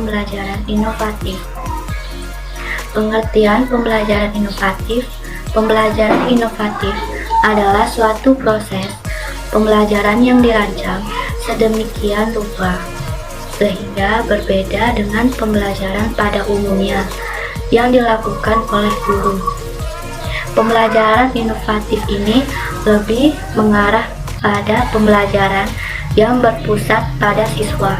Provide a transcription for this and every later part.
pembelajaran inovatif. Pengertian pembelajaran inovatif. Pembelajaran inovatif adalah suatu proses pembelajaran yang dirancang sedemikian rupa sehingga berbeda dengan pembelajaran pada umumnya yang dilakukan oleh guru. Pembelajaran inovatif ini lebih mengarah pada pembelajaran yang berpusat pada siswa.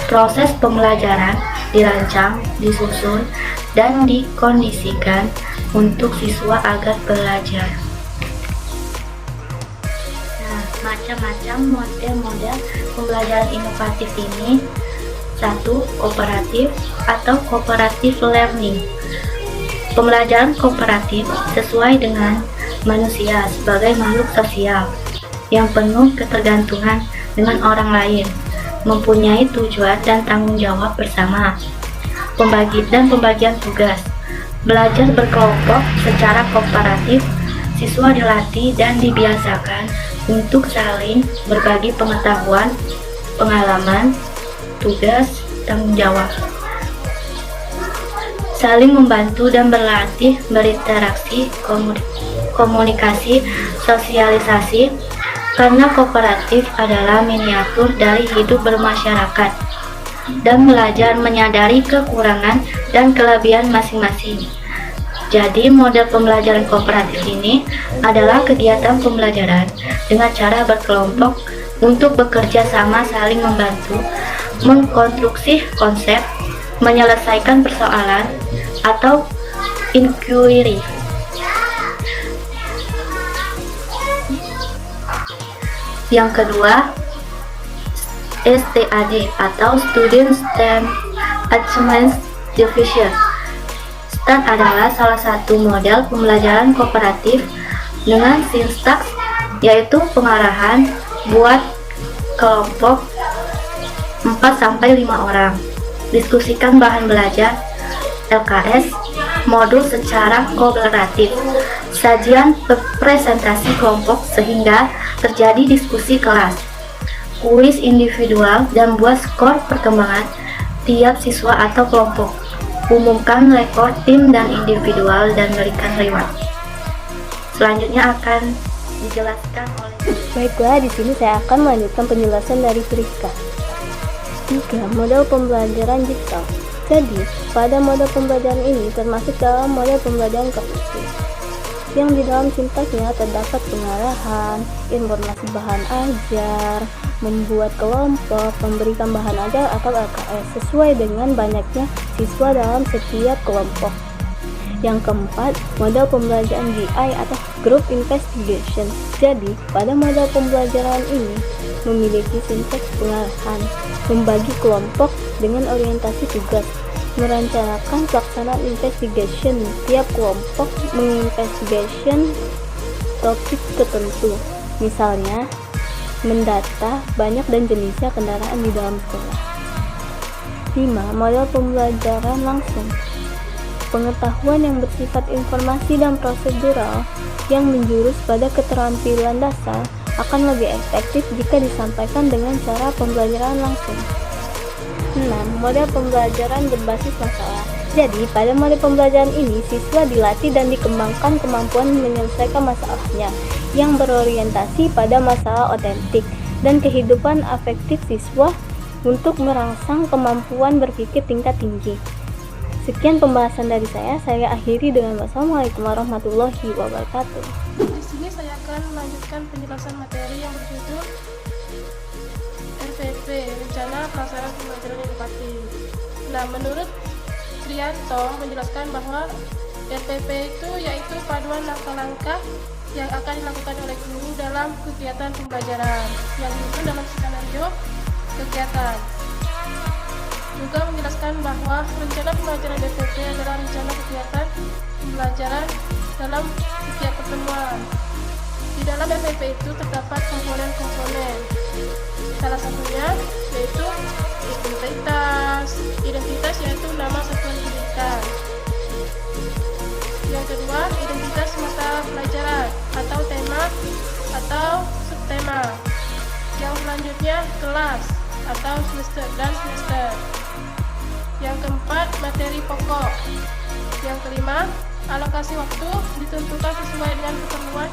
Proses pembelajaran dirancang, disusun, dan dikondisikan untuk siswa agar belajar. Nah, macam-macam model-model pembelajaran inovatif ini. 1. Kooperatif atau cooperative learning. Pembelajaran kooperatif sesuai dengan manusia sebagai makhluk sosial yang penuh ketergantungan dengan orang lain, mempunyai tujuan dan tanggung jawab bersama. Pembagian tugas. Belajar berkelompok secara kooperatif, siswa dilatih dan dibiasakan untuk saling berbagi pengetahuan, pengalaman, tugas, tanggung jawab. Saling membantu dan berlatih berinteraksi, komunikasi, sosialisasi, karena kooperatif adalah miniatur dari hidup bermasyarakat, dan belajar menyadari kekurangan dan kelebihan masing-masing. Jadi, model pembelajaran kooperatif ini adalah kegiatan pembelajaran dengan cara berkelompok untuk bekerja sama, saling membantu, mengkonstruksi konsep, menyelesaikan persoalan, atau inquiry. Yang kedua, STAD atau Student STEM Achievement Division. STAD adalah salah satu model pembelajaran kooperatif dengan sintaks yaitu pengarahan buat kelompok 4-5 orang. Diskusikan bahan belajar LKS, modul secara kooperatif, sajian presentasi kelompok sehingga terjadi diskusi kelas, kuis individual dan buat skor perkembangan tiap siswa atau kelompok. Umumkan rekor tim dan individual dan berikan reward. Selanjutnya akan dijelaskan oleh. Baiklah, di sini saya akan melanjutkan penjelasan dari Priska. 3. Model pembelajaran digital. Jadi, pada model pembelajaran ini termasuk dalam model pembelajaran kognitif, yang di dalam sintaksnya terdapat pengarahan, informasi bahan ajar, membuat kelompok, memberikan bahan ajar atau LKS sesuai dengan banyaknya siswa dalam setiap kelompok. Yang keempat, model pembelajaran GI atau Group Investigation. Jadi, pada model pembelajaran ini memiliki sintaks pengarahan, membagi kelompok dengan orientasi tugas, merencanakan pelaksanaan investigation. Tiap kelompok menginvestigation topik tertentu, misalnya mendata banyak dan jenisnya kendaraan di dalam sekolah. 5. Model pembelajaran langsung. Pengetahuan yang bersifat informasi dan prosedural yang menjurus pada keterampilan dasar akan lebih efektif jika disampaikan dengan cara pembelajaran langsung. 6. Model pembelajaran berbasis masalah. Jadi, pada model pembelajaran ini, siswa dilatih dan dikembangkan kemampuan menyelesaikan masalahnya yang berorientasi pada masalah otentik dan kehidupan afektif siswa untuk merangsang kemampuan berpikir tingkat tinggi. Sekian pembahasan dari saya akhiri dengan wassalamualaikum warahmatullahi wabarakatuh. Di sini saya akan melanjutkan penjelasan materi yang berjudul RPP, Rencana Pelaksanaan Pembelajaran Inovatif. Nah, menurut Trianto menjelaskan bahwa RPP itu yaitu paduan langkah-langkah yang akan dilakukan oleh guru dalam kegiatan pembelajaran yang disusun dalam skenario kegiatan. Juga menjelaskan bahwa rencana pembelajaran RPP adalah rencana kegiatan pembelajaran dalam setiap pertemuan. Di dalam RPP itu terdapat komponen-komponen. Salah satunya yaitu identitas yaitu nama satuan pendidikan. Yang kedua, identitas mata pelajaran atau tema atau subtema. Yang selanjutnya kelas atau semester dan semester. keempat, materi pokok. Yang kelima, alokasi waktu ditentukan sesuai dengan keperluan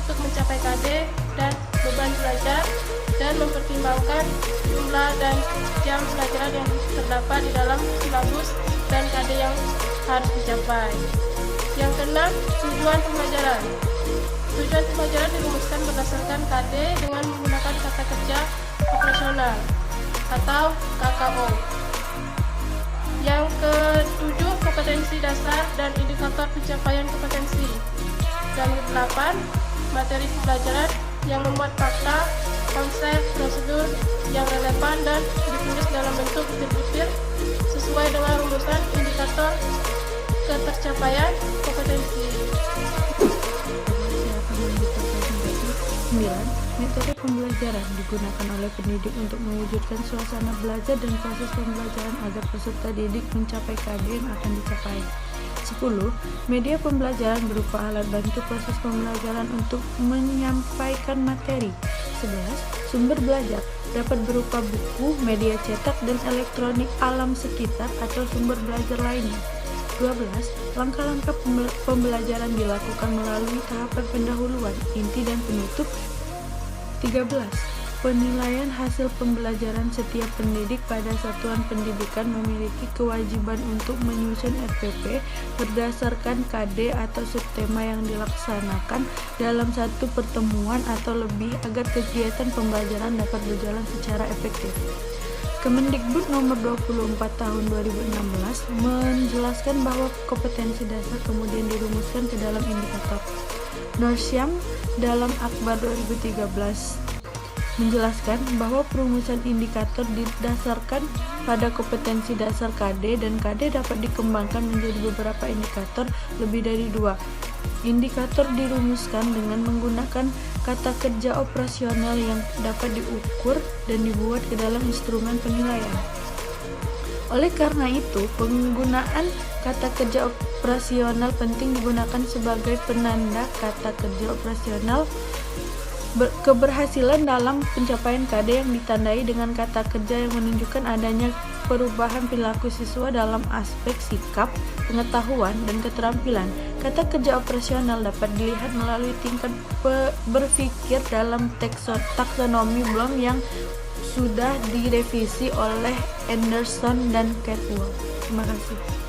untuk mencapai KD dan beban belajar dan mempertimbangkan jumlah dan jam pelajaran yang terdapat di dalam silabus dan KD yang harus dicapai. Yang keenam, tujuan pembelajaran. Tujuan pembelajaran dirumuskan berdasarkan KD dengan menggunakan kata kerja operasional atau KKO. Yang ketujuh, kompetensi dasar dan indikator pencapaian kompetensi. Dan kedelapan, materi pembelajaran yang memuat fakta, konsep, prosedur yang relevan dan ditulis dalam bentuk butir-butir sesuai dengan rumusan indikator ketercapaian kompetensi. 9. Metode pembelajaran digunakan oleh pendidik untuk mewujudkan suasana belajar dan proses pembelajaran agar peserta didik mencapai KD yang akan dicapai. 10. Media pembelajaran berupa alat bantu proses pembelajaran untuk menyampaikan materi. 11. Sumber belajar dapat berupa buku, media cetak, dan elektronik alam sekitar atau sumber belajar lainnya. 12. Langkah-langkah pembelajaran dilakukan melalui tahapan pendahuluan, inti, dan penutup. 13. Penilaian hasil pembelajaran. Setiap pendidik pada satuan pendidikan memiliki kewajiban untuk menyusun RPP berdasarkan KD atau subtema yang dilaksanakan dalam satu pertemuan atau lebih agar kegiatan pembelajaran dapat berjalan secara efektif. Kemendikbud nomor 24 tahun 2016 menjelaskan bahwa kompetensi dasar kemudian dirumuskan ke dalam indikator. Norsyam dalam Akbar 2013 menjelaskan bahwa perumusan indikator didasarkan pada kompetensi dasar KD dan KD dapat dikembangkan menjadi beberapa indikator lebih dari 2. Indikator dirumuskan dengan menggunakan kata kerja operasional yang dapat diukur dan dibuat ke dalam instrumen penilaian. Oleh karena itu, penggunaan kata kerja operasional penting digunakan sebagai penanda kata kerja operasional keberhasilan dalam pencapaian KD yang ditandai dengan kata kerja yang menunjukkan adanya perubahan perilaku siswa dalam aspek sikap, pengetahuan, dan keterampilan. Kata kerja operasional dapat dilihat melalui tingkat berpikir dalam taksonomi Bloom yang sudah direvisi oleh Anderson dan Catwell. Terima kasih.